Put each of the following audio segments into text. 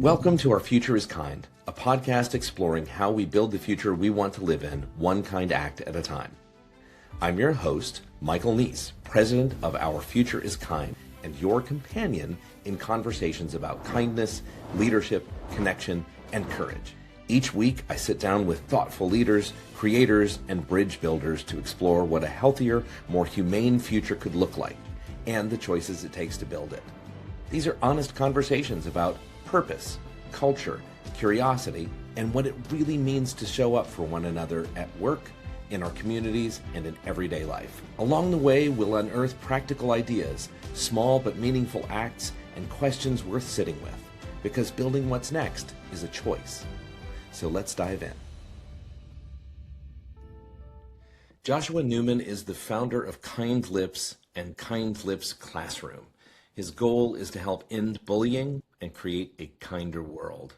Welcome to Our Future is Kind, a podcast exploring how we build the future we want to live in, one kind act at a time. I'm your host, Michael Neece, president of Our Future is Kind, and your companion in conversations about kindness, leadership, connection, and courage. Each week, I sit down with thoughtful leaders, creators, and bridge builders to explore what a healthier, more humane future could look like, and the choices it takes to build it. These are honest conversations about purpose, culture, curiosity, and what it really means to show up for one another at work, in our communities, and in everyday life. Along the way, we'll unearth practical ideas, small but meaningful acts, and questions worth sitting with, because building what's next is a choice. So let's dive in. Joshua Newman is the founder of Kind Lips and Kind Lips Classroom. His goal is to help end bullying and create a kinder world.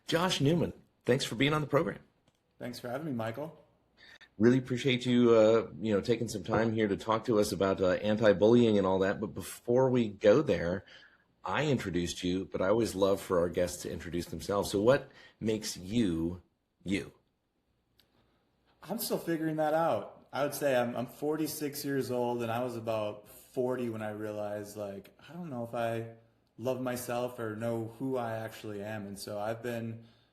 Josh Newman, thanks for being on the program. Thanks for having me, Michael. Really appreciate you, taking some time here to talk to us about anti-bullying and all that. But before we go there, I introduced you, but I always love for our guests to introduce themselves. So what makes you, you? I'm still figuring that out. I would say I'm 46 years old, and I was about 40 when I realized, I don't know if I love myself or know who I actually am. And so I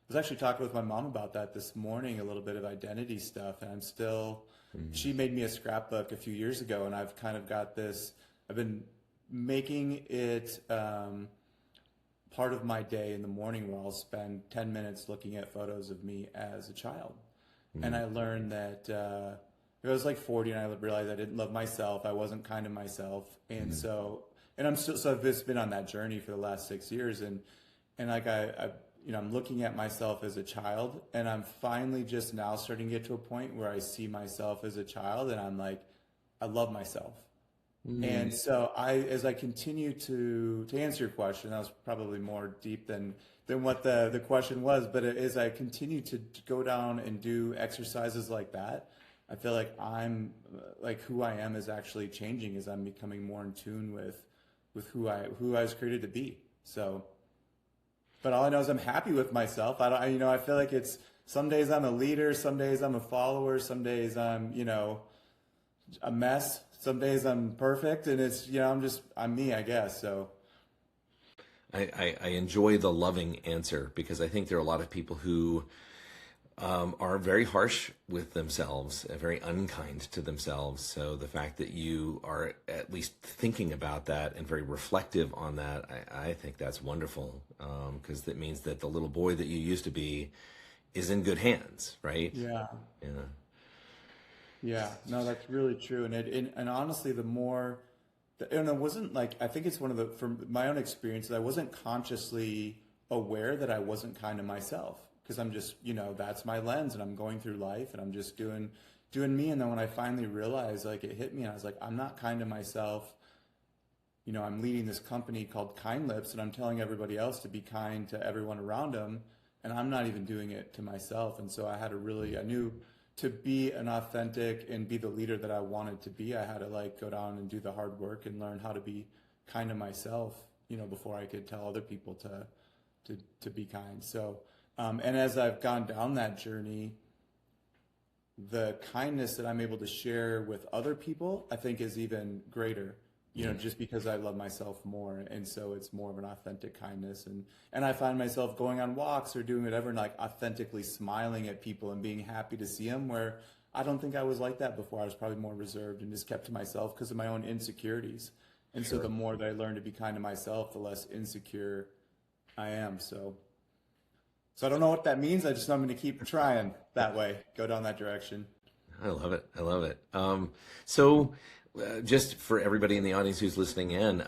was actually talking with my mom about that this morning, a little bit of identity stuff. And I'm still, she made me a scrapbook a few years ago, and I've kind of got this, I've been making it part of my day in the morning where I'll spend 10 minutes looking at photos of me as a child. And I learned that I was 40 and I realized I didn't love myself. I wasn't kind to myself. And so I'm just been on that journey for the last 6 years. And I'm looking at myself as a child, and I'm finally just now starting to get to a point where I see myself as a child, and I'm like, I love myself. And so as I continue to answer your question, that was probably more deep than what the question was, but as I continue to go down and do exercises like that, I feel like I'm who I am is actually changing as I'm becoming more in tune with who I was created to be. So, but all I know is I'm happy with myself. I feel like it's some days I'm a leader, some days I'm a follower, some days I'm, a mess. Some days I'm perfect, and it's, I'm me, I guess. So I enjoy the loving answer, because I think there are a lot of people who are very harsh with themselves, very unkind to themselves. So the fact that you are at least thinking about that and very reflective on that, I think that's wonderful, because that means that the little boy that you used to be is in good hands, right? yeah. Yeah. Yeah, no, that's really true. And honestly, the more, and it wasn't I think it's from my own experiences, I wasn't consciously aware that I wasn't kind to myself, because I'm just, that's my lens, and I'm going through life, and I'm just doing me. And then when I finally realized, it hit me, and I was like, I'm not kind to myself. I'm leading this company called Kind Lips, and I'm telling everybody else to be kind to everyone around them, and I'm not even doing it to myself. And so I knew to be an authentic and be the leader that I wanted to be, I had to go down and do the hard work and learn how to be kind to myself, before I could tell other people to be kind. So, and as I've gone down that journey, the kindness that I'm able to share with other people, I think, is even greater, just because I love myself more. And so it's more of an authentic kindness. And I find myself going on walks or doing whatever and authentically smiling at people and being happy to see them, where I don't think I was like that before. I was probably more reserved and just kept to myself because of my own insecurities. And so the more that I learn to be kind to myself, the less insecure I am. So I don't know what that means. I just know I'm going to keep trying that way, go down that direction. I love it. I love it. So just for everybody in the audience who's listening in,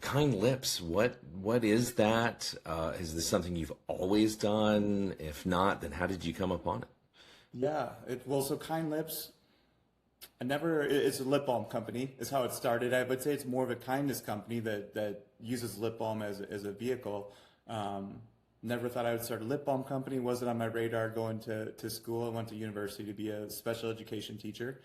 Kind Lips, what is that? Is this something you've always done? If not, then how did you come upon it? Yeah, so Kind Lips, it's a lip balm company is how it started. I would say it's more of a kindness company that uses lip balm as a vehicle. Never thought I would start a lip balm company. Wasn't on my radar going to school. I went to university to be a special education teacher.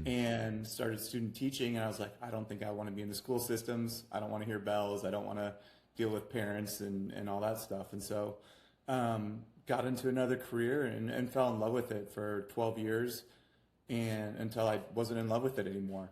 And started student teaching, and I was like, I don't think I want to be in the school systems. I don't want to hear bells. I don't want to deal with parents and all that stuff. And so got into another career and fell in love with it for 12 years and until I wasn't in love with it anymore.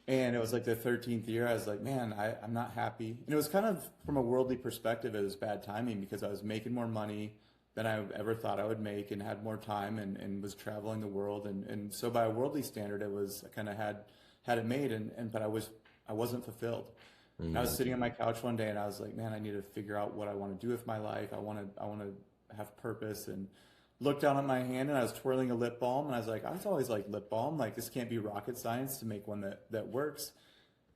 And it was like the 13th year, I was like, man, I'm not happy. And it was kind of, from a worldly perspective, it was bad timing because I was making more money than I ever thought I would make and had more time and was traveling the world. And so by a worldly standard, I kind of had it made, but I wasn't fulfilled. And I was sitting on my couch one day and I was like, man, I need to figure out what I want to do with my life. I want to have purpose, and looked down at my hand and I was twirling a lip balm and I was like, I was always like lip balm. Like, this can't be rocket science to make one that works.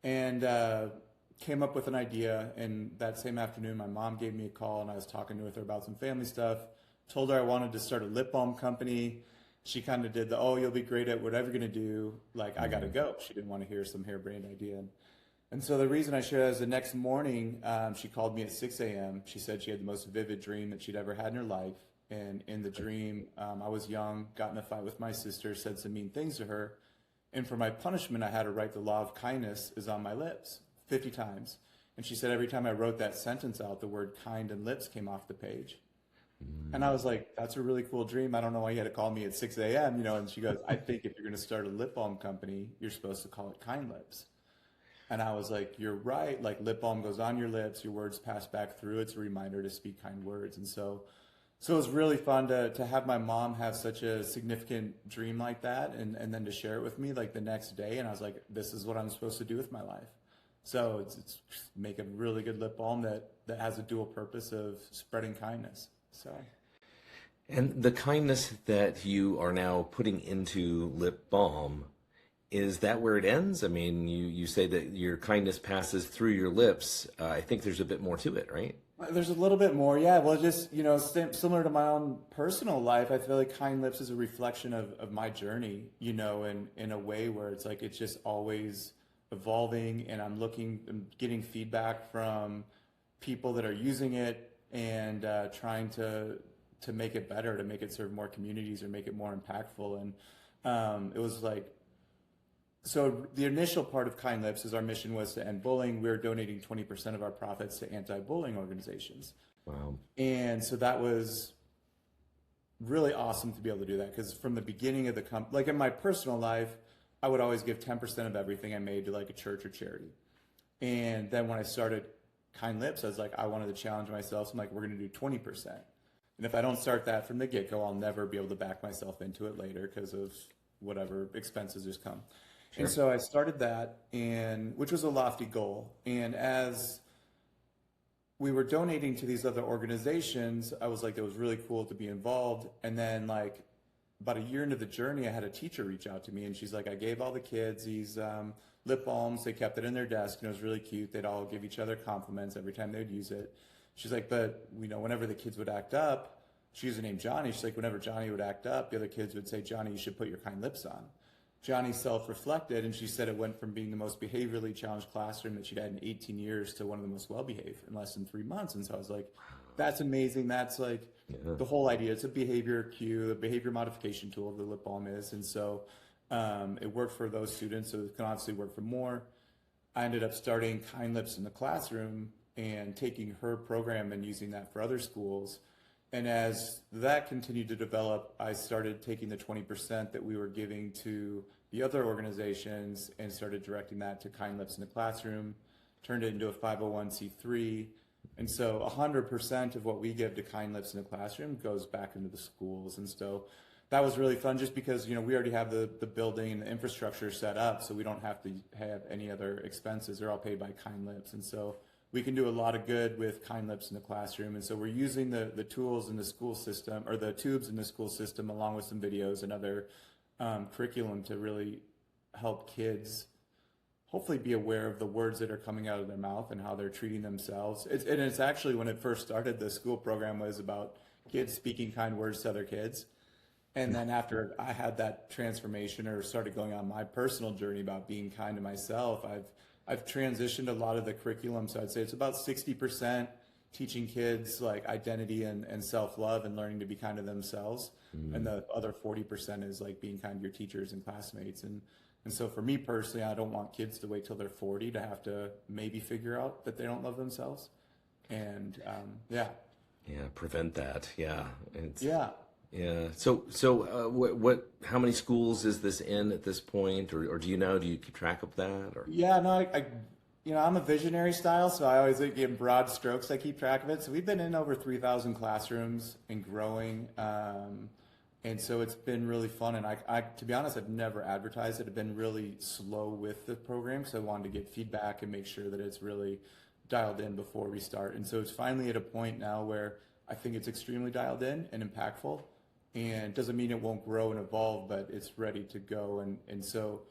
And came up with an idea. And that same afternoon, my mom gave me a call and I was talking with her about some family stuff. Told her I wanted to start a lip balm company. She kind of did oh, you'll be great at whatever you're going to do. Like, I got to go. She didn't want to hear some harebrained idea. And so the reason I shared is the next morning, she called me at 6 a.m. She said she had the most vivid dream that she'd ever had in her life. And in the dream, I was young, got in a fight with my sister, said some mean things to her. And for my punishment, I had to write the law of kindness is on my lips 50 times. And she said every time I wrote that sentence out, the word kind and lips came off the page. And I was like, that's a really cool dream. I don't know why you had to call me at 6 a.m., And she goes, I think if you're going to start a lip balm company, you're supposed to call it Kind Lips. And I was like, you're right. Like, lip balm goes on your lips, your words pass back through. It's a reminder to speak kind words. And so it was really fun to have my mom have such a significant dream like that and then to share it with me like the next day. And I was like, this is what I'm supposed to do with my life. So it's make a really good lip balm that has a dual purpose of spreading kindness. So. And the kindness that you are now putting into lip balm, is that where it ends? I mean, you say that your kindness passes through your lips. I think there's a bit more to it, right? There's a little bit more, yeah. Well, just, similar to my own personal life, I feel like Kind Lips is a reflection of my journey, in a way where it's like it's just always evolving, and I'm looking and getting feedback from people that are using it and trying to make it better, to make it serve more communities or make it more impactful. And it was like, so the initial part of Kind Lips is our mission was to end bullying. We're donating 20% of our profits to anti-bullying organizations. Wow. And so that was really awesome to be able to do that, because from the beginning of like in my personal life, I would always give 10% of everything I made to like a church or charity. And then when I started Kind Lips, I was like, I wanted to challenge myself. So I'm like, we're going to do 20%. And if I don't start that from the get-go, I'll never be able to back myself into it later because of whatever expenses just come. Sure. And so I started that, which was a lofty goal. And as we were donating to these other organizations, I was like, it was really cool to be involved. And then like about a year into the journey, I had a teacher reach out to me, and she's like, I gave all the kids these lip balms. They kept it in their desk, and it was really cute. They'd all give each other compliments every time they'd use it. She's like, but whenever the kids would act up, she used the name Johnny. She's like, whenever Johnny would act up, the other kids would say, Johnny, you should put your kind lips on. Johnny self-reflected, and she said it went from being the most behaviorally challenged classroom that she'd had in 18 years to one of the most well-behaved in less than 3 months. And so I was like, that's amazing. That's like the whole idea. It's a behavior cue, a behavior modification tool, the lip balm is. And so it worked for those students, so it can obviously work for more. I ended up starting Kind Lips in the classroom and taking her program and using that for other schools. And as that continued to develop, I started taking the 20% that we were giving to the other organizations and started directing that to Kind Lips in the classroom, turned it into a 501c3. And so 100% of what we give to Kind Lips in the classroom goes back into the schools. And so that was really fun, just because, we already have the building and the infrastructure set up, so we don't have to have any other expenses. They're all paid by Kind Lips. And so we can do a lot of good with Kind Lips in the classroom. And so we're using the tools in the school system, or the tubes in the school system, along with some videos and other curriculum to really help kids hopefully be aware of the words that are coming out of their mouth and how they're treating themselves. And it's actually, when it first started, the school program was about kids speaking kind words to other kids. And then after I had that transformation, or started going on my personal journey about being kind to myself, I've transitioned a lot of the curriculum. So I'd say it's about 60% teaching kids like identity and self-love and learning to be kind to themselves. And the other 40% is like being kind to your teachers and classmates. And so for me personally, I don't want kids to wait till they're 40 to have to maybe figure out that they don't love themselves. And yeah. Yeah, prevent that. Yeah. Yeah. Yeah. What, how many schools is this in at this point? Or do you know, do you keep track of that? Or? Yeah, no, I'm a visionary style, so I always like, in broad strokes, I keep track of it. So we've been in over 3,000 classrooms and growing. And so it's been really fun. And to be honest, I've never advertised it. I've been really slow with the program. So I wanted to get feedback and make sure that it's really dialed in before we start. And so it's finally at a point now where I think it's extremely dialed in and impactful. And doesn't mean it won't grow and evolve, but it's ready to go. And so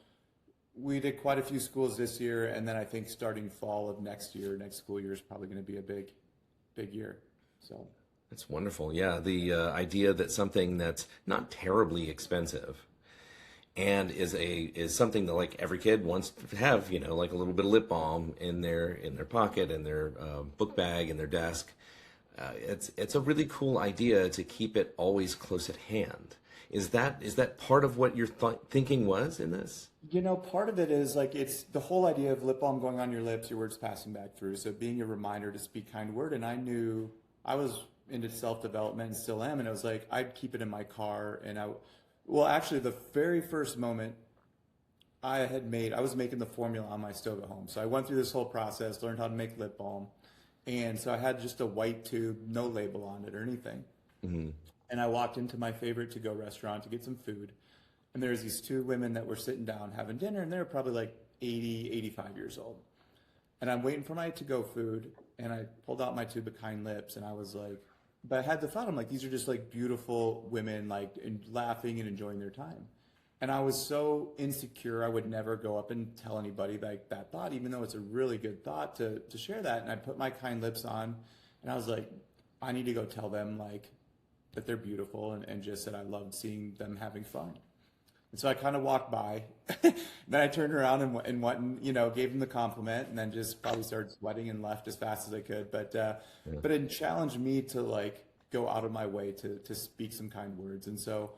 we did quite a few schools this year. And then I think starting fall of next school year is probably going to be a big year. So. That's wonderful. Yeah, the idea that something that's not terribly expensive and is something that like every kid wants to have, you know, like a little bit of lip balm in their pocket, in their book bag, in their desk. It's a really cool idea to keep it always close at hand. Is that part of what your thinking was in this? You know, part of it is like it's the whole idea of lip balm going on your lips, your words passing back through. So being a reminder to speak kind word, and I knew I was into self-development and still am, and I was like, I'd keep it in my car. And actually the very first moment I was making the formula on my stove at home. So I went through this whole process, learned how to make lip balm. And so I had just a white tube, no label on it or anything. Mm-hmm. And I walked into my favorite to-go restaurant to get some food. And there's these two women that were sitting down having dinner, and they were probably like 80, 85 years old. And I'm waiting for my to-go food, and I pulled out my tube of Kind Lips, and I was like, but I had the thought, I'm like, these are just like beautiful women, like laughing and enjoying their time. And I was so insecure, I would never go up and tell anybody like that thought, even though it's a really good thought to share that. And I put my Kind Lips on, and I was like, I need to go tell them like that they're beautiful and just that I loved seeing them having fun. And so I kind of walked by, then I turned around and went and, you know, gave them the compliment, and then just probably started sweating and left as fast as I could. But it challenged me to like go out of my way to speak some kind words. And so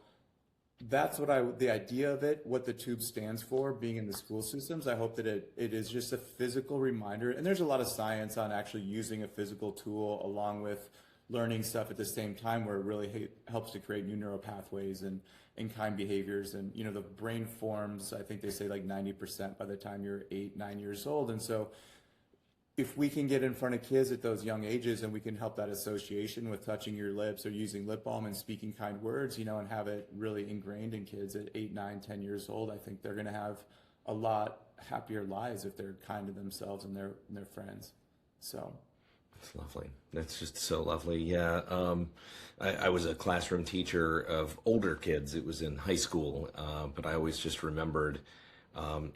that's the idea of it, what the tube stands for, being in the school systems. I hope that it is just a physical reminder. And there's a lot of science on actually using a physical tool along with learning stuff at the same time, where it really helps to create new neural pathways and kind behaviors. And, you know, the brain forms, I think they say like 90% by the time you're 8, 9 years old. And so if we can get in front of kids at those young ages and we can help that association with touching your lips or using lip balm and speaking kind words, you know, and have it really ingrained in kids at 8, 9, 10 years old, I think they're going to have a lot happier lives if they're kind to themselves and their friends. So. That's lovely. That's just so lovely. Yeah. I was a classroom teacher of older kids. It was in high school. But I always just remembered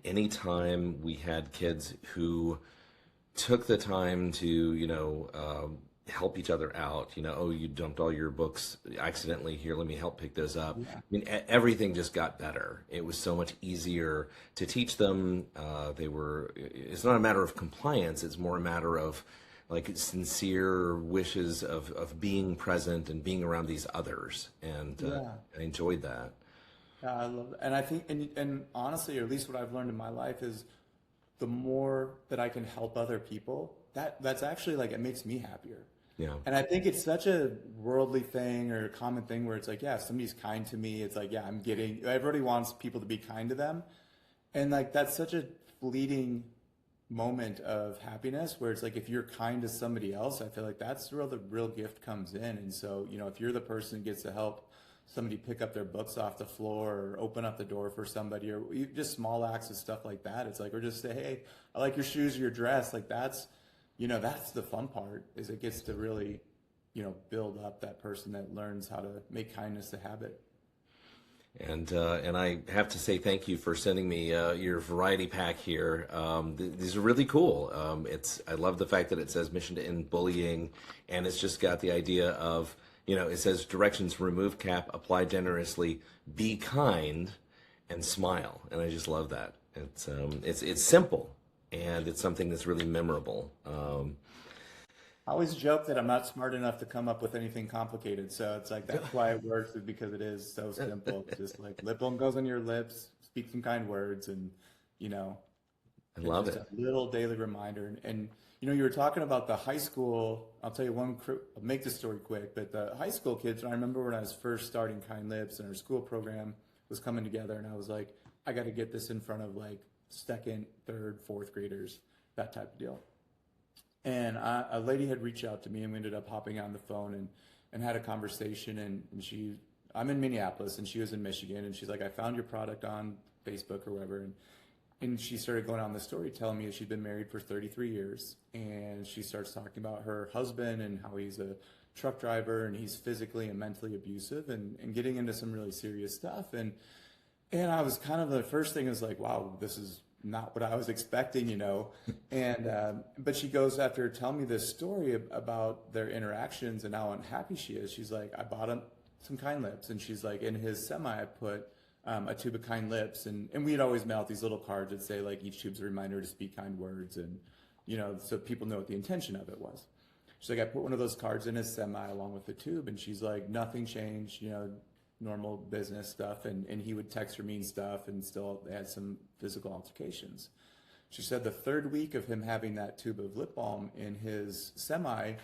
anytime we had kids who took the time to, you know, help each other out, you know, oh, you dumped all your books accidentally here, let me help pick those up. Yeah. I mean, everything just got better. It was so much easier to teach them. It's not a matter of compliance. It's more a matter of like sincere wishes of being present and being around these others. And I enjoyed that. I love that. And I think, and honestly, or at least what I've learned in my life is the more that I can help other people, that's actually like, it makes me happier. Yeah. And I think it's such a worldly thing or a common thing where it's like, yeah, if somebody's kind to me, it's like, yeah, everybody wants people to be kind to them. And like, that's such a fleeting moment of happiness where it's like, if you're kind to somebody else, I feel like that's where the real gift comes in. And so, you know, if you're the person who gets to help somebody pick up their books off the floor or open up the door for somebody, or just small acts of stuff like that, it's like, or just say, hey, I like your shoes or your dress. Like that's, you know, that's the fun part, is it gets to really, you know, build up that person that learns how to make kindness a habit. And I have to say thank you for sending me your variety pack here. These are really cool. I love the fact that it says mission to end bullying, and it's just got the idea of, you know, it says directions: remove cap, apply generously, be kind, and smile. And I just love that. It's simple, and it's something that's really memorable. I always joke that I'm not smart enough to come up with anything complicated. So it's like, that's why it works, is because it is so simple. It's just like lip balm goes on your lips, speak some kind words, and, you know, I love it. A little daily reminder. And, You were talking about the high school. I'll tell you I'll make this story quick, but the high school kids, I remember when I was first starting Kind Lips and our school program was coming together, and I was like, I got to get this in front of like second, third, fourth graders, that type of deal. And a lady had reached out to me, and we ended up hopping on the phone and had a conversation. And I'm in Minneapolis, and she was in Michigan, and she's like, I found your product on Facebook or whatever. And she started going on the story telling me that she'd been married for 33 years. And she starts talking about her husband and how he's a truck driver and he's physically and mentally abusive and getting into some really serious stuff. And I was kind of, the first thing is like, wow, this is not what I was expecting, And, but she goes after telling me this story about their interactions and how unhappy she is. She's like, I bought him some Kind Lips. And she's like, in his semi, I put a tube of Kind Lips, and we'd always mail out these little cards that say like each tube's a reminder to speak kind words, and so people know what the intention of it was. She's like, I put one of those cards in his semi along with the tube, and she's like, nothing changed, normal business stuff, and he would text her mean stuff, and still they had some physical altercations. She said the third week of him having that tube of lip balm in his semi,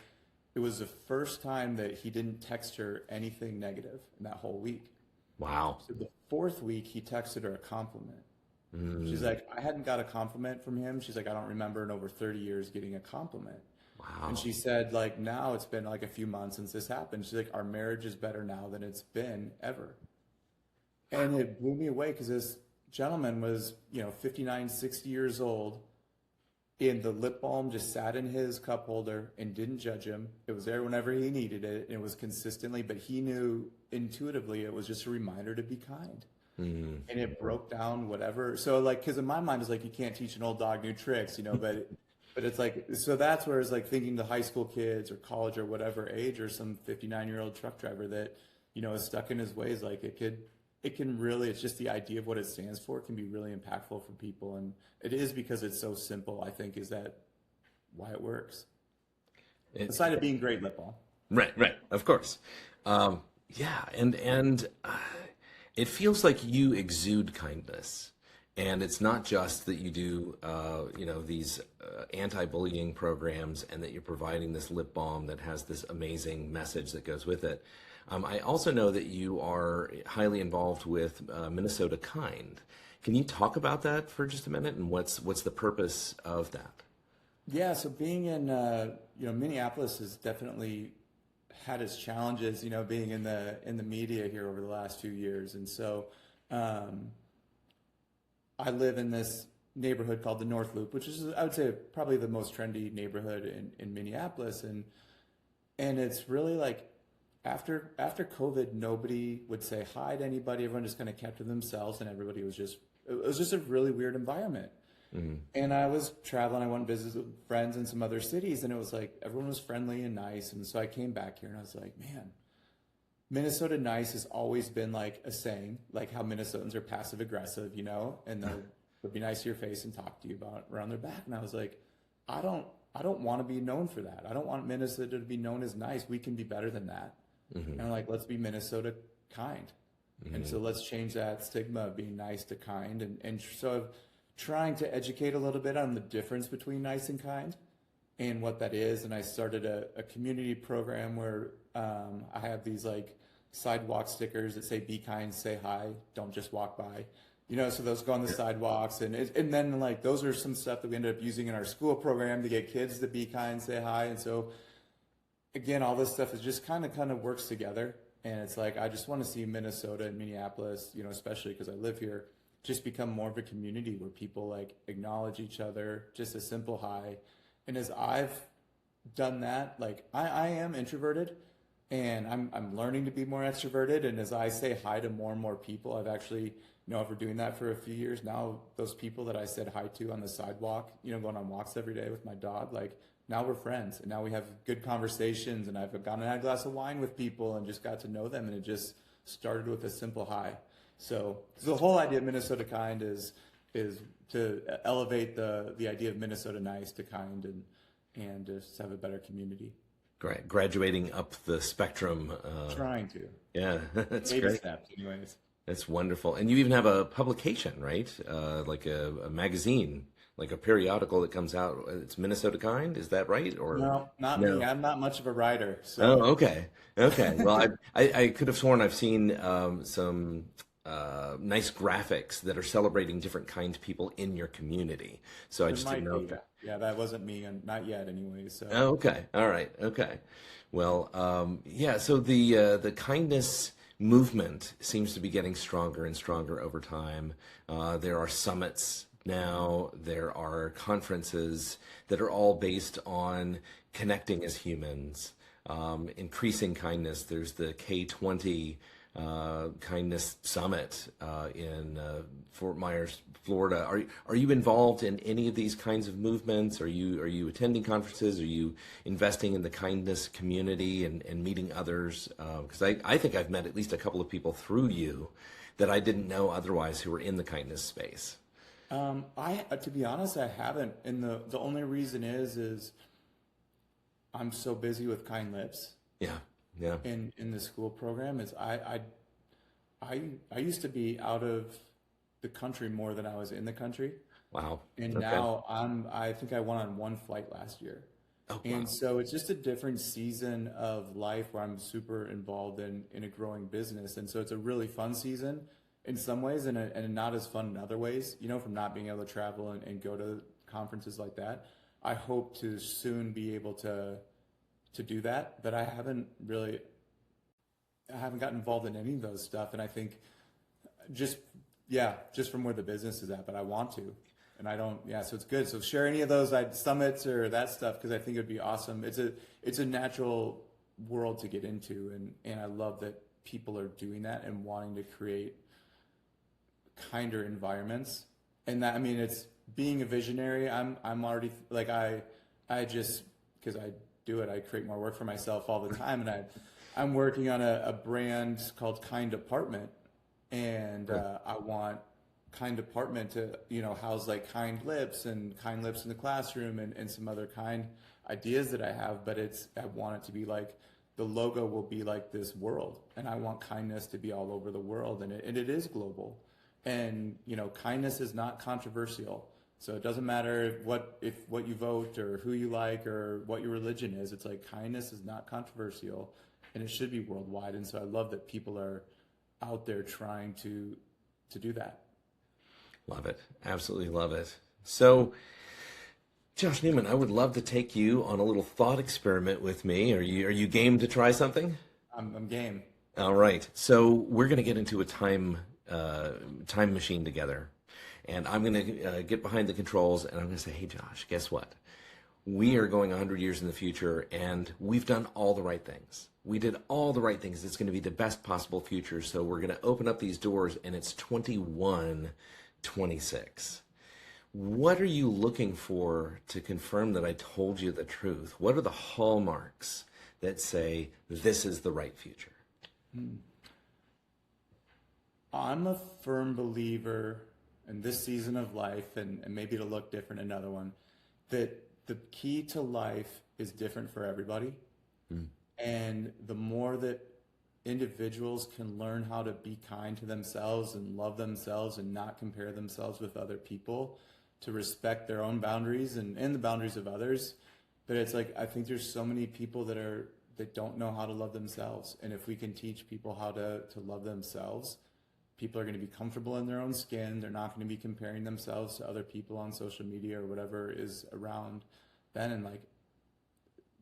it was the first time that he didn't text her anything negative in that whole week. Wow. So the fourth week, he texted her a compliment. She's like, I hadn't got a compliment from him. She's like, I don't remember in over 30 years getting a compliment. Wow. And she said, like, now it's been like a few months since this happened. She's like, our marriage is better now than it's been ever. And it blew me away because this gentleman was, 59, 60 years old. And the lip balm just sat in his cup holder and didn't judge him. It was there whenever he needed it. And it was consistently, but he knew intuitively it was just a reminder to be kind. And it broke down whatever. So like, because in my mind it's like, you can't teach an old dog new tricks, but it's like, so that's where it's like thinking the high school kids or college or whatever age, or some 59-year-old truck driver that, is stuck in his ways. Like it can really, it's just the idea of what it stands for can be really impactful for people. And it is because it's so simple, I think, is that why it works. Aside of being great lip balm. Right, of course. Yeah, and it feels like you exude kindness. And it's not just that you do, these anti-bullying programs and that you're providing this lip balm that has this amazing message that goes with it. I also know that you are highly involved with Minnesota Kind. Can you talk about that for just a minute, and what's the purpose of that? Yeah, so being in Minneapolis has definitely had its challenges, being in the media here over the last few years, and so I live in this neighborhood called the North Loop, which is, I would say, probably the most trendy neighborhood in Minneapolis, and it's really like, After COVID, nobody would say hi to anybody. Everyone just kind of kept to themselves, and everybody was it was just a really weird environment. And I was traveling. I went and visited with friends in some other cities, and it was like everyone was friendly and nice. And so I came back here, and I was like, man, Minnesota nice has always been like a saying, like how Minnesotans are passive aggressive, and they'll be nice to your face and talk to you about around their back. And I was like, I don't want to be known for that. I don't want Minnesota to be known as nice. We can be better than that. And I'm like, let's be Minnesota kind. And so let's change that stigma of being nice to kind. And so trying to educate a little bit on the difference between nice and kind and what that is. And I started a community program where I have these like sidewalk stickers that say, be kind, say hi, don't just walk by. So those go on the sidewalks, and then like those are some stuff that we ended up using in our school program to get kids to be kind, say hi. And so again, all this stuff is just kind of works together, and it's like I just want to see Minnesota and Minneapolis, especially because I live here, just become more of a community where people like acknowledge each other, just a simple hi. And as I've done that, like I am introverted, and I'm learning to be more extroverted. And as I say hi to more and more people, I've actually, after doing that for a few years now, those people that I said hi to on the sidewalk, going on walks every day with my dog, like now we're friends, and now we have good conversations, and I've gone and had a glass of wine with people and just got to know them, and it just started with a simple hi. So the whole idea of Minnesota Kind is to elevate the idea of Minnesota nice to kind, and just have a better community. Great. Graduating up the spectrum. Trying to. Yeah, that's Baby great. steps, anyways. That's wonderful. And you even have a publication, right? Like a magazine like a periodical that comes out. It's Minnesota Kind, is that right? Or No, not me. no? I'm not much of a writer, Oh, so okay. Okay. Well, I could have sworn I've seen some nice graphics that are celebrating different kinds of people in your community. So I there just didn't might know be. if that. Yeah, that wasn't me, and not yet, anyway. So. Oh, okay. All right. Okay. Well, yeah. So the kindness movement seems to be getting stronger and stronger over time. There are summits now. There are conferences that are all based on connecting as humans, increasing kindness. There's the K20 Kindness Summit in Fort Myers, Florida. Are you involved in any of these kinds of movements? Are you attending conferences? Are you investing in the kindness community and meeting others? Because I think I've met at least a couple of people through you that I didn't know otherwise who were in the kindness space. To be honest, I haven't, and the only reason is I'm so busy with Kind Lips Yeah, yeah. in the school program. Is I used to be out of the country more than I was in the country, Wow. and Okay. now I think I went on one flight last year. Oh, wow. And so it's just a different season of life where I'm super involved in a growing business. And so it's a really fun season in some ways and not as fun in other ways, from not being able to travel and go to conferences like that. I hope to soon be able to do that, but I haven't gotten involved in any of those stuff. And I think just, yeah, just from where the business is at, but I want to. And I don't, yeah, so it's good. So share any of those summits or that stuff because I think it'd be awesome. It's a natural world to get into, and I love that people are doing that and wanting to create kinder environments. And that, I mean, it's being a visionary. I'm already like I just because I do it, I create more work for myself all the time, and I'm working on a brand called Kind Apartment, and I want Kind Apartment to house like Kind Lips and Kind Lips in the classroom and some other kind ideas that I have, but I want it to be like the logo will be like this world, and I want kindness to be all over the world, and it is global, and kindness is not controversial. So it doesn't matter what you vote or who you like or what your religion is. It's like kindness is not controversial, and it should be worldwide. And so I love that people are out there trying to do that. Love it. Absolutely love it. So, Josh Newman, I would love to take you on a little thought experiment with me. Are you game to try something? I'm game. All right. So we're going to get into a time machine together, and I'm going to get behind the controls, and I'm going to say, "Hey, Josh, guess what? We are going 100 years in the future, and we've done all the right things. We did all the right things. It's going to be the best possible future. So we're going to open up these doors, and it's 2126. What are you looking for to confirm that I told you the truth? What are the hallmarks that say this is the right future?" I'm a firm believer in this season of life, and maybe it'll look different in another one, that the key to life is different for everybody. And the more that individuals can learn how to be kind to themselves and love themselves and not compare themselves with other people, to respect their own boundaries and the boundaries of others. But it's like, I think there's so many people that don't know how to love themselves. And if we can teach people how to love themselves, people are going to be comfortable in their own skin. They're not going to be comparing themselves to other people on social media or whatever is around then. And like,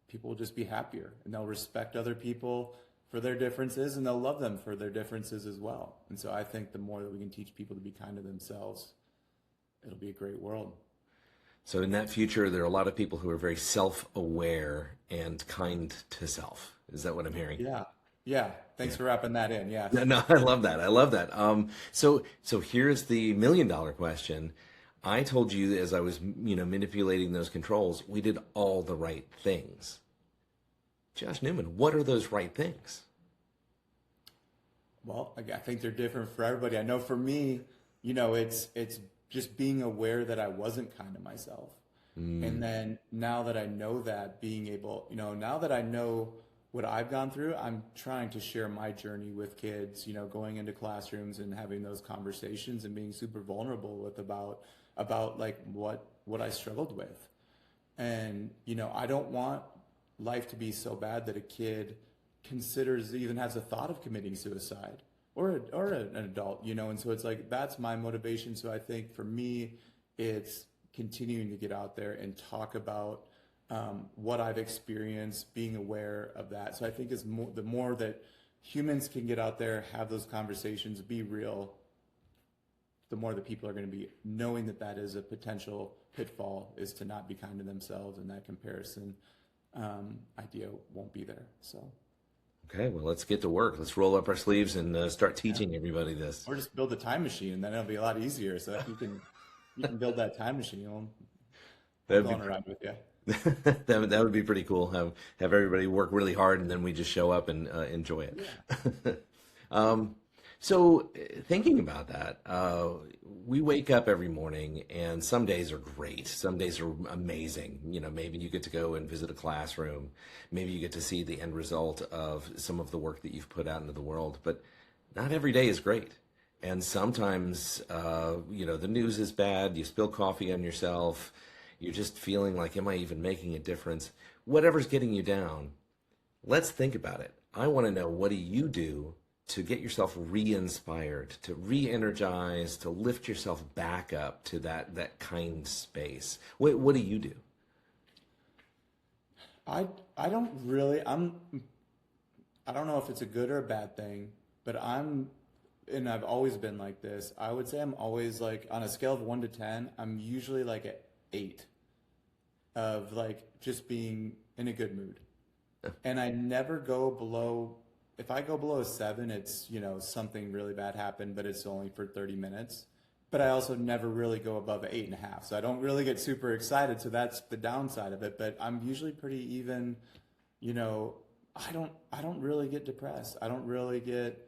people will just be happier, and they'll respect other people for their differences, and they'll love them for their differences as well. And so I think the more that we can teach people to be kind to themselves, it'll be a great world. So in that future, there are a lot of people who are very self-aware and kind to self. Is that what I'm hearing? Yeah. Yeah. Thanks for wrapping that in. Yeah. No, I love that. I love that. So here's the $1,000,000 question. I told you as I was, manipulating those controls, we did all the right things. Josh Newman, what are those right things? Well, I think they're different for everybody. I know for me, it's just being aware that I wasn't kind to myself. And then now that I know that, being able, now that I know what I've gone through, I'm trying to share my journey with kids, going into classrooms and having those conversations and being super vulnerable about about like what I struggled with. And, I don't want life to be so bad that a kid considers, even has a thought of committing suicide, or an adult, and so it's like, that's my motivation. So I think for me, it's continuing to get out there and talk about what I've experienced, being aware of that. So I think the more that humans can get out there, have those conversations, be real, the more that people are going to be knowing that that is a potential pitfall, is to not be kind to themselves, and that comparison idea won't be there. So. Okay, well, let's get to work. Let's roll up our sleeves and start teaching everybody this. Or just build a time machine, and then it'll be a lot easier. So if you can build that time machine, I'm going around with you. That would be pretty cool. Have everybody work really hard, and then we just show up and enjoy it. Yeah. So thinking about that, we wake up every morning, and some days are great. Some days are amazing. Maybe you get to go and visit a classroom. Maybe you get to see the end result of some of the work that you've put out into the world. But not every day is great. And sometimes, the news is bad. You spill coffee on yourself. You're just feeling like, am I even making a difference? Whatever's getting you down, let's think about it. I want to know, what do you do to get yourself re-inspired, to re-energize, to lift yourself back up to that kind space? What do you do? I don't really, I don't know if it's a good or a bad thing, but and I've always been like this. I would say I'm always like, on a scale of 1 to 10, I'm usually like an 8 of like just being in a good mood. And I never go below. If I go below a 7, it's, something really bad happened, but it's only for 30 minutes. But I also never really go above an 8.5. So I don't really get super excited. So that's the downside of it. But I'm usually pretty even, I don't really get depressed. I don't really get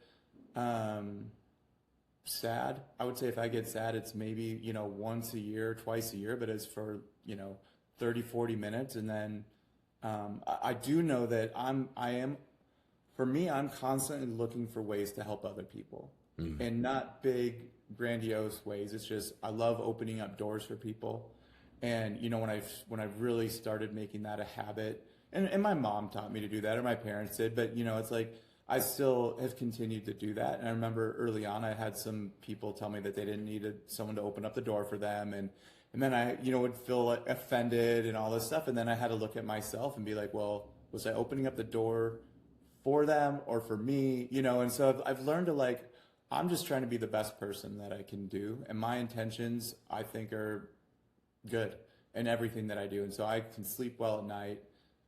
sad. I would say if I get sad, it's maybe, once a year, twice a year, but it's for, 30, 40 minutes. And then I do know that for me, I'm constantly looking for ways to help other people, and not big, grandiose ways. It's just, I love opening up doors for people. And, when I really started making that a habit, and my mom taught me to do that, or my parents did, but, it's like, I still have continued to do that. And I remember early on, I had some people tell me that they didn't need someone to open up the door for them. And then I, would feel like offended and all this stuff. And then I had to look at myself and be like, well, was I opening up the door for them or for me? And so I've learned to I'm just trying to be the best person that I can do. And my intentions, I think, are good in everything that I do. And so I can sleep well at night,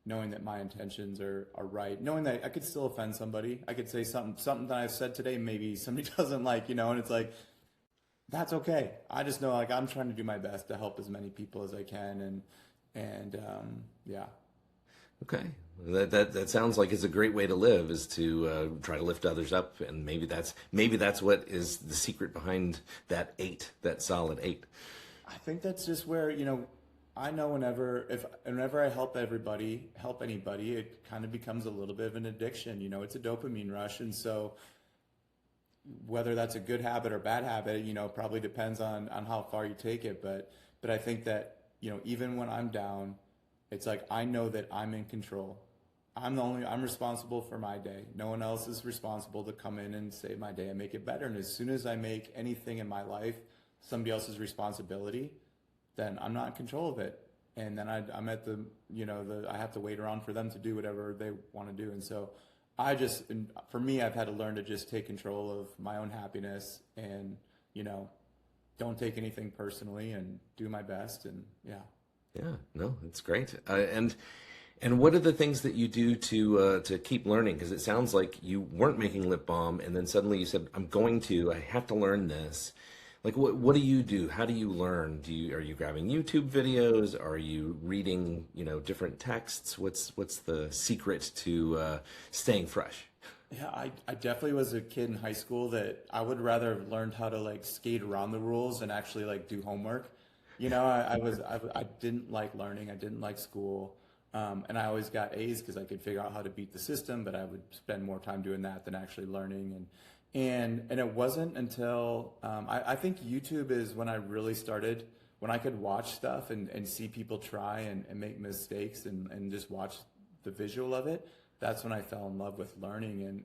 knowing that my intentions are right, knowing that I could still offend somebody. I could say something that I've said today, maybe somebody doesn't like, and it's like, that's okay. I just know I'm trying to do my best to help as many people as I can. And yeah. Okay. That sounds like it's a great way to live, is to try to lift others up. And maybe that's what is the secret behind that 8, that solid 8. I think that's just where, I know whenever I help anybody, it kind of becomes a little bit of an addiction. It's a dopamine rush. And so whether that's a good habit or bad habit, probably depends on how far you take it. But I think that, even when I'm down, it's like, I know that I'm in control. I'm responsible for my day. No one else is responsible to come in and save my day and make it better. And as soon as I make anything in my life somebody else's responsibility, then I'm not in control of it. And then I'm at I have to wait around for them to do whatever they want to do. And so for me, I've had to learn to just take control of my own happiness and, don't take anything personally and do my best. And yeah. Yeah, no, it's great. And what are the things that you do to keep learning? Because it sounds like you weren't making lip balm, and then suddenly you said, I have to learn this. Like, what do you do? How do you learn? Are you grabbing YouTube videos? Are you reading, different texts? What's the secret to staying fresh? Yeah, I definitely was a kid in high school that I would rather have learned how to skate around the rules and actually do homework. I didn't like learning. I didn't like school. And I always got A's because I could figure out how to beat the system, but I would spend more time doing that than actually learning. And it wasn't until I think YouTube is when I really started when I could watch stuff and see people try and make mistakes and just watch the visual of it, that's when I fell in love with learning. And,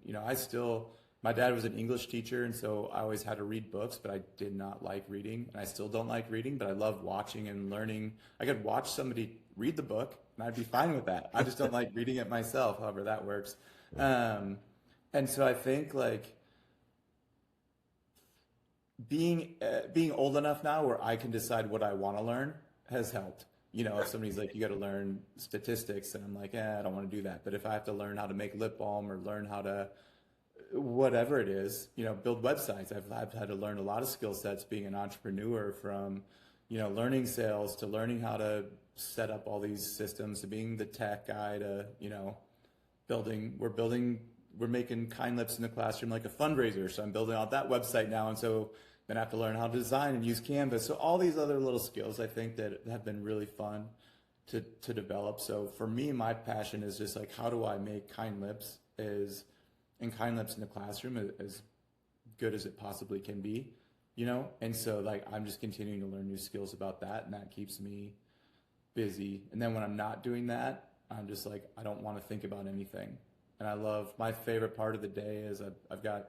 my dad was an English teacher, and so I always had to read books, but I did not like reading, and I still don't like reading, but I love watching and learning. I could watch somebody read the book, and I'd be fine with that. I just don't like reading it myself, however that works. And so I think like being old enough now where I can decide what I want to learn has helped. If somebody's like, you got to learn statistics, and I'm like, I don't want to do that. But if I have to learn how to make lip balm or learn how to whatever it is, build websites. I've had to learn a lot of skill sets being an entrepreneur, from, learning sales to learning how to set up all these systems, to being the tech guy to, we're making kind lips in the classroom like a fundraiser. So I'm building out that website now. And so then I have to learn how to design and use Canvas. So all these other little skills, I think, that have been really fun to develop. So for me, my passion is just like, how do I make kind lips and kind lips in the classroom as good as it possibly can be, And so like, I'm just continuing to learn new skills about that, and that keeps me busy. And then when I'm not doing that, I'm just like, I don't want to think about anything. And my favorite part of the day is I've got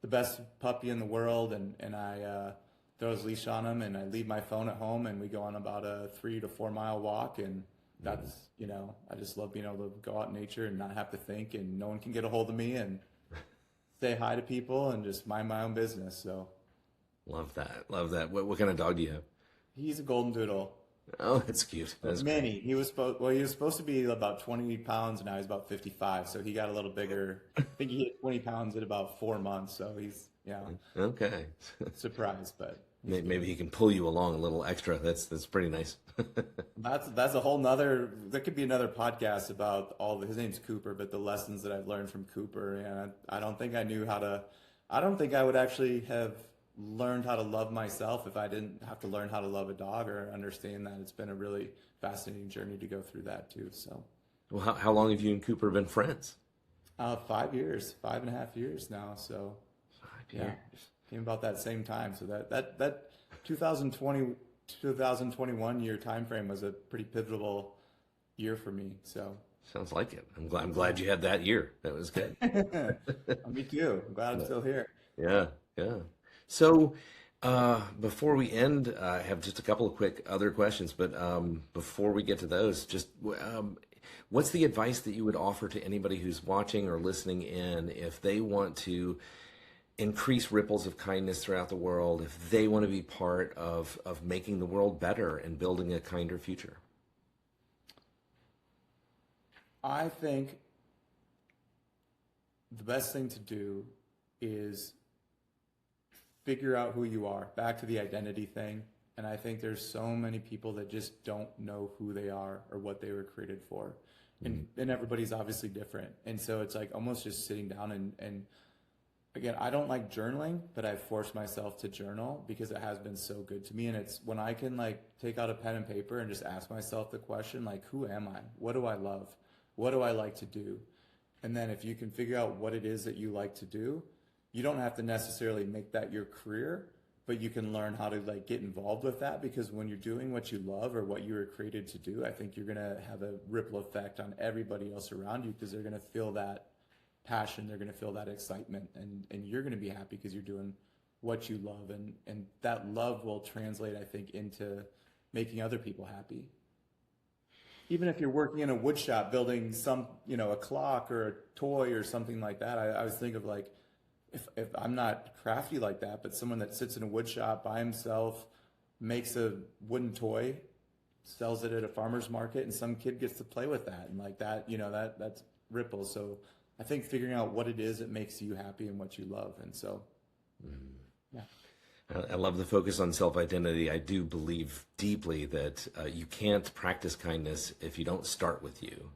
the best puppy in the world, and I throw his leash on him, and I leave my phone at home, and we go on about a 3 to 4 mile walk, and that's, I just love being able to go out in nature and not have to think, and no one can get a hold of me, and say hi to people and just mind my own business. So Love that. What kind of dog do you have? He's a golden doodle. Oh, that's cute. That's mini. Great. He was supposed to be about 20 pounds, and now he's about 55. So he got a little bigger. I think he hit 20 pounds at about 4 months. So he's, okay. Surprised, but maybe he can pull you along a little extra. That's pretty nice. That's a whole nother. That could be another podcast about his name's Cooper, but the lessons that I've learned from Cooper. And I don't think I knew how to. I don't think I would actually have learned how to love myself if I didn't have to learn how to love a dog or understand that. It's been a really fascinating journey to go through that too. So, well, how long have you and Cooper been friends? 5 years, 5.5 years now. So, 5 years. Came about that same time. So that 2021 year time frame was a pretty pivotal year for me. So sounds like it. I'm glad you had that year. That was good. Me too. I'm glad I'm still here. Yeah. So before we end, I have just a couple of quick other questions. But before we get to those, just what's the advice that you would offer to anybody who's watching or listening in if they want to increase ripples of kindness throughout the world, if they want to be part of making the world better and building a kinder future? I think the best thing to do is figure out who you are. Back to the identity thing. And I think there's so many people that just don't know who they are or what they were created for. And everybody's obviously different. And so it's like almost just sitting down and again, I don't like journaling, but I force myself to journal because it has been so good to me. And it's when I can like take out a pen and paper and just ask myself the question, like, who am I? What do I love? What do I like to do? And then if you can figure out what it is that you like to do, you don't have to necessarily make that your career, but you can learn how to like get involved with that, because when you're doing what you love or what you were created to do, I think you're going to have a ripple effect on everybody else around you, because they're going to feel that passion, they're going to feel that excitement, and you're going to be happy because you're doing what you love, and that love will translate, I think, into making other people happy. Even if you're working in a wood shop building some, a clock or a toy or something like that, I always think of like, if I'm not crafty like that, but someone that sits in a wood shop by himself, makes a wooden toy, sells it at a farmer's market, and some kid gets to play with that, and like that, that's ripples. So I think figuring out what it is that makes you happy and what you love. And so, yeah. I love the focus on self-identity. I do believe deeply that you can't practice kindness if you don't start with you.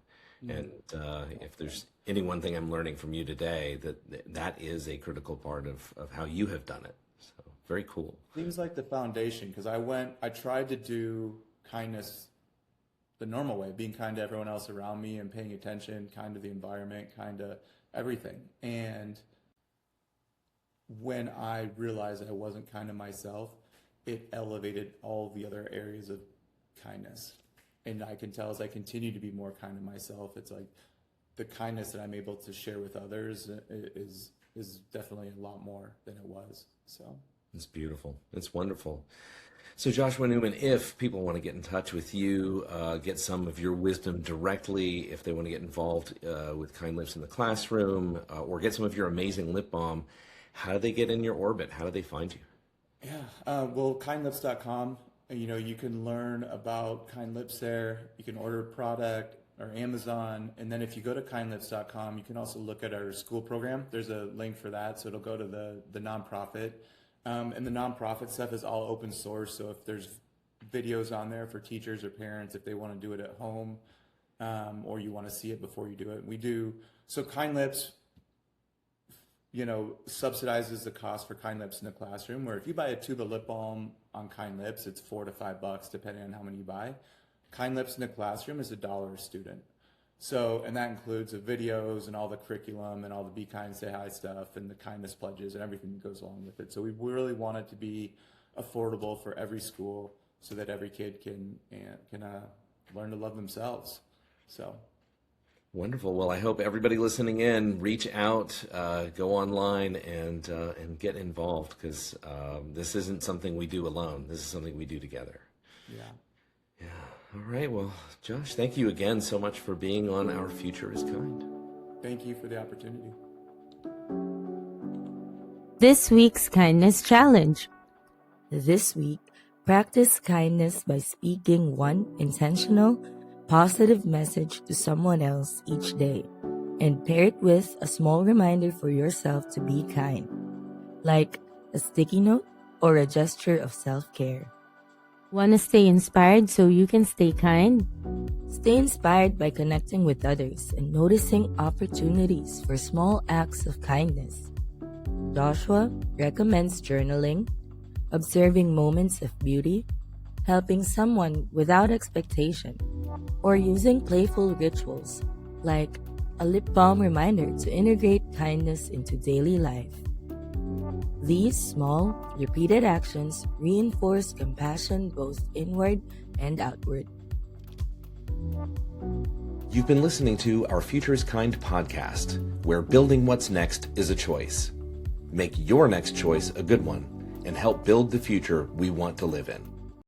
And if there's any one thing I'm learning from you today, that is a critical part of how you have done it. So very cool. Seems like the foundation, because I tried to do kindness the normal way, being kind to everyone else around me and paying attention, kind to the environment, kind to everything. And when I realized I wasn't kind to myself, it elevated all the other areas of kindness. And I can tell as I continue to be more kind to myself, it's like the kindness that I'm able to share with others is definitely a lot more than it was. So it's beautiful. It's wonderful. So Joshua Newman, if people want to get in touch with you, get some of your wisdom directly, if they want to get involved with Kind Lips in the classroom, or get some of your amazing lip balm, how do they get in your orbit? How do they find you? Yeah, well, kindlips.com, you can learn about Kind Lips there. You can order a product or Amazon. And then if you go to kindlips.com, you can also look at our school program. There's a link for that. So it'll go to the nonprofit. And the nonprofit stuff is all open source. So if there's videos on there for teachers or parents, if they want to do it at home, or you want to see it before you do it, we do. So Kind Lips, subsidizes the cost for Kind Lips in the classroom, where if you buy a tube of lip balm on Kind Lips, it's $4 to $5, depending on how many you buy. Kind Lips in the classroom is $1 a student. So, and that includes the videos and all the curriculum and all the Be Kind, Say Hi stuff and the kindness pledges and everything that goes along with it. So we really want it to be affordable for every school so that every kid can learn to love themselves. So. Wonderful. Well, I hope everybody listening in, reach out, go online and get involved, because this isn't something we do alone. This is something we do together. Yeah. Yeah. All right. Well, Josh, thank you again so much for being on Our Future is Kind. Thank you for the opportunity. This week's Kindness Challenge. This week, practice kindness by speaking one intentional, positive message to someone else each day, and pair it with a small reminder for yourself to be kind, like a sticky note or a gesture of self-care. Want to stay inspired so you can stay kind? Stay inspired by connecting with others and noticing opportunities for small acts of kindness. Joshua recommends journaling, observing moments of beauty, helping someone without expectation, or using playful rituals like a lip balm reminder to integrate kindness into daily life. These small, repeated actions reinforce compassion both inward and outward. You've been listening to Our Future is Kind podcast, where building what's next is a choice. Make your next choice a good one and help build the future we want to live in.